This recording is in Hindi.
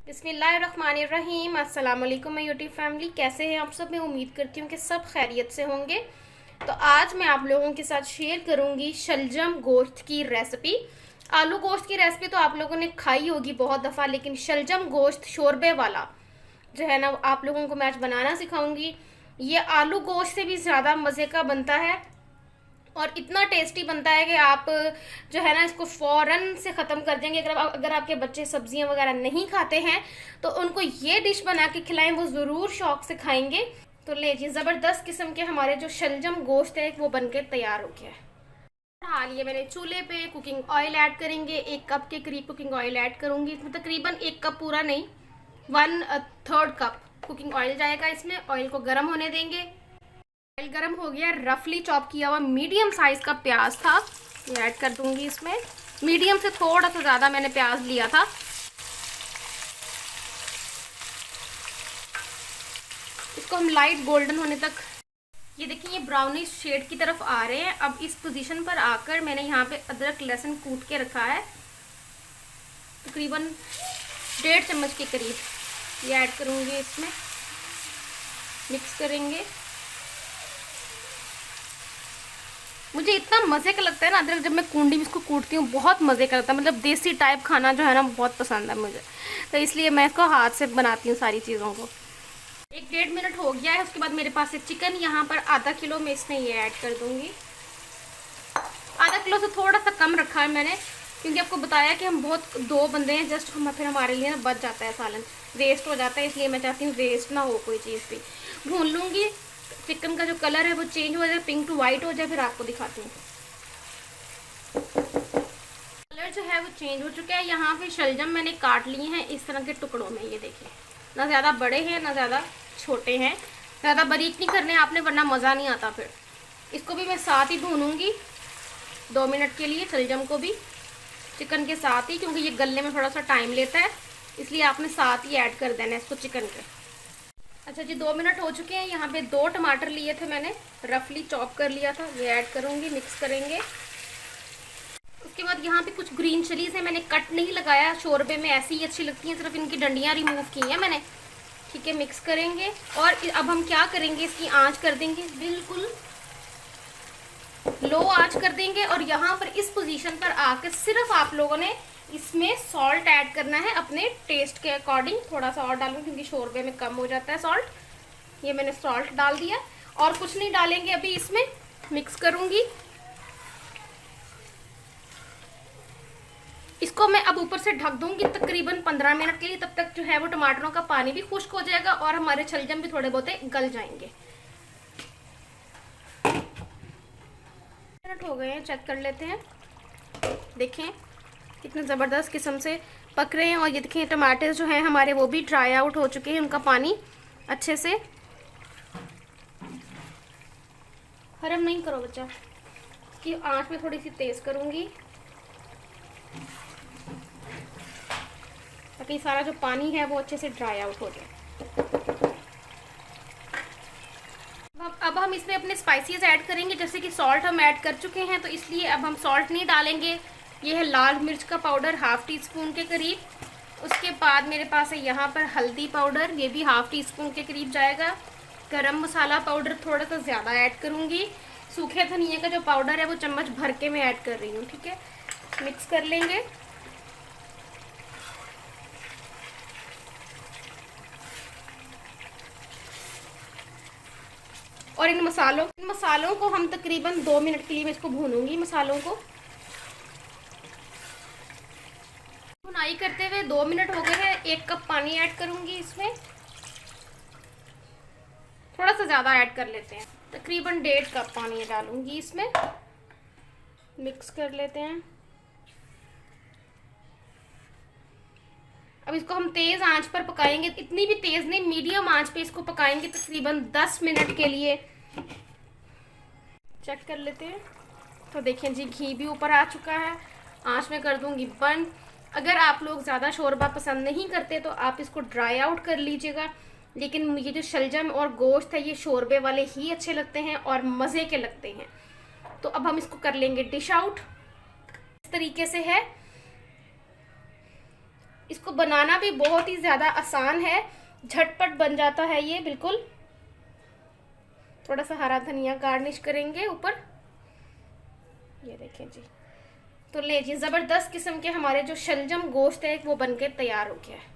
बिस्मिल्लाहिर्रहमानिर्रहीम। अस्सलाम वालेकुम मैं यूट्यूब फैमिली, कैसे हैं आप सब। मैं उम्मीद करती हूँ कि सब खैरियत से होंगे। तो आज मैं आप लोगों के साथ शेयर करूँगी शलजम गोश्त की रेसिपी। आलू गोश्त की रेसिपी तो आप लोगों ने खाई होगी बहुत दफ़ा, लेकिन शलजम गोश्त शोरबे वाला जो है ना, आप लोगों को मैं आज बनाना सिखाऊंगी। ये आलू गोश्त से भी ज़्यादा मज़े का बनता है और इतना टेस्टी बनता है कि आप जो है ना इसको फ़ौरन से ख़त्म कर देंगे। अगर आपके बच्चे सब्जियां वगैरह नहीं खाते हैं तो उनको ये डिश बना के खिलाएं, वो ज़रूर शौक से खाएंगे। तो ले जी, ज़बरदस्त किस्म के हमारे जो शलजम गोश्त है वो बन के तैयार हो गया है। हाल ये मैंने चूल्हे पे कुकिंग ऑयल ऐड करेंगे, 1 कप के करीब कुकिंग ऑयल ऐड करूंगी। इसमें तकरीबन 1 कप पूरा नहीं, 1/3 कप कुकिंग ऑयल जाएगा इसमें। ऑयल को गर्म होने देंगे। ऑयल गर्म हो गया। रफली चॉप किया हुआ मीडियम साइज का प्याज था, ये ऐड कर दूंगी इसमें। मीडियम से थोड़ा सा ज़्यादा मैंने प्याज लिया था। इसको हम लाइट गोल्डन होने तक, ये देखिए ये ब्राउनिश शेड की तरफ आ रहे हैं। अब इस पोजीशन पर आकर मैंने यहाँ पे अदरक लहसुन कूट के रखा है, तकरीबन 1.5 चम्मच के करीब, ये ऐड करूँगी इसमें। मिक्स करेंगे। मुझे इतना मज़े का लगता है ना अदरक, जब मैं कुंडी में इसको कूटती हूँ बहुत मज़े का लगता है। मतलब देसी टाइप खाना जो है ना बहुत पसंद है मुझे, तो इसलिए मैं इसको हाथ से बनाती हूँ सारी चीज़ों को। 1-1.5 मिनट हो गया है। उसके बाद मेरे पास है चिकन, यहाँ पर आधा किलो मैं इसमें ये ऐड कर दूँगी। आधा किलो से थोड़ा सा कम रखा है मैंने, क्योंकि आपको बताया कि हम बहुत 2 बंदे हैं जस्ट, हम फिर हमारे लिए ना बच जाता है, सालन वेस्ट हो जाता है, इसलिए मैं चाहती हूँ वेस्ट ना हो कोई चीज़ भी। भून लूँगी। चिकन का जो कलर है वो चेंज हो जाए, पिंक टू वाइट हो जाए, फिर आपको दिखाती हूँ। कलर जो है वो चेंज हो चुका है। यहाँ पे शलजम मैंने काट लिए हैं इस तरह के टुकड़ों में, ये देखिए, ना ज़्यादा बड़े हैं ना ज़्यादा छोटे हैं। ज़्यादा बारीक नहीं करने आपने, वरना मज़ा नहीं आता फिर। इसको भी मैं साथ ही भूनूंगी 2 मिनट के लिए, शलजम को भी चिकन के साथ ही, क्योंकि ये गलने में थोड़ा सा टाइम लेता है, इसलिए आपने साथ ही ऐड कर देना है इसको चिकन के। अच्छा जी, 2 मिनट हो चुके हैं। यहाँ पे 2 टमाटर लिए थे मैंने, रफली चॉप कर लिया था, ये ऐड करूँगी। मिक्स करेंगे। उसके बाद यहाँ पे कुछ ग्रीन चिलीज है, मैंने कट नहीं लगाया, शोरबे में ऐसी ही अच्छी लगती हैं, सिर्फ इनकी डंडियाँ रिमूव की हैं मैंने। ठीक है, मिक्स करेंगे। और अब हम क्या करेंगे, इसकी आंच कर देंगे बिल्कुल लो आंच कर देंगे। और यहाँ पर इस पोजीशन पर आकर सिर्फ आप लोगों ने इसमें सॉल्ट ऐड करना है अपने टेस्ट के अकॉर्डिंग। थोड़ा सा और डालूंगी क्योंकि शोरबे में कम हो जाता है सॉल्ट। ये मैंने सॉल्ट डाल दिया और कुछ नहीं डालेंगे अभी इसमें। मिक्स करूंगी इसको मैं। अब ऊपर से ढक दूंगी तकरीबन 15 मिनट के लिए। तब तक जो है वो टमाटरों का पानी भी खुश्क हो जाएगा और हमारे शलजम भी थोड़े बहुत गल जाएंगे। मिनट हो गए हैं, चेक कर लेते हैं। देखें कितने ज़बरदस्त किस्म से पक रहे हैं। और ये देखें टमाटर जो हैं हमारे वो भी ड्राई आउट हो चुके हैं, उनका पानी अच्छे से। हरम नहीं करो बच्चा, इसकी आंच में थोड़ी सी तेज़ करूँगी ताकि सारा जो पानी है वो अच्छे से ड्राई आउट हो जाए। अब हम इसमें अपने स्पाइसेस ऐड करेंगे। जैसे कि सॉल्ट हम ऐड कर चुके हैं, तो इसलिए अब हम सॉल्ट नहीं डालेंगे। ये है लाल मिर्च का पाउडर, 1/2 टीस्पून के करीब। उसके बाद मेरे पास है यहाँ पर हल्दी पाउडर, ये भी 1/2 टीस्पून के करीब जाएगा। गरम मसाला पाउडर थोड़ा सा ज़्यादा ऐड करूँगी। सूखे धनिया का जो पाउडर है वो चम्मच भर के मैं ऐड कर रही हूँ। ठीक है, मिक्स कर लेंगे। और इन मसालों को हम तकरीबन 2 मिनट के लिए मैं इसको भूनूंगी। मसालों को भुनाई करते हुए 2 मिनट हो गए हैं। 1 कप पानी ऐड करूंगी इसमें, थोड़ा सा ज़्यादा ऐड कर लेते हैं, तकरीबन 1.5 कप पानी डालूंगी इसमें। मिक्स कर लेते हैं। अब इसको हम तेज़ आंच पर पकाएंगे, इतनी भी तेज़ नहीं, मीडियम आंच पे इसको पकाएंगे तकरीबन 10 मिनट के लिए। चेक कर लेते हैं। तो देखें जी, घी भी ऊपर आ चुका है। आंच में कर दूंगी बंद। अगर आप लोग ज़्यादा शोरबा पसंद नहीं करते तो आप इसको ड्राई आउट कर लीजिएगा, लेकिन ये जो शलजम और गोश्त है ये शोरबे वाले ही अच्छे लगते हैं और मज़े के लगते हैं। तो अब हम इसको कर लेंगे डिश आउट। इस तरीके से है। इसको बनाना भी बहुत ही ज़्यादा आसान है, झटपट बन जाता है ये बिल्कुल। थोड़ा सा हरा धनिया गार्निश करेंगे ऊपर, ये देखें जी। तो ले जी, ज़बरदस्त किस्म के हमारे जो शलजम गोश्त है वो बनकर तैयार हो गया है।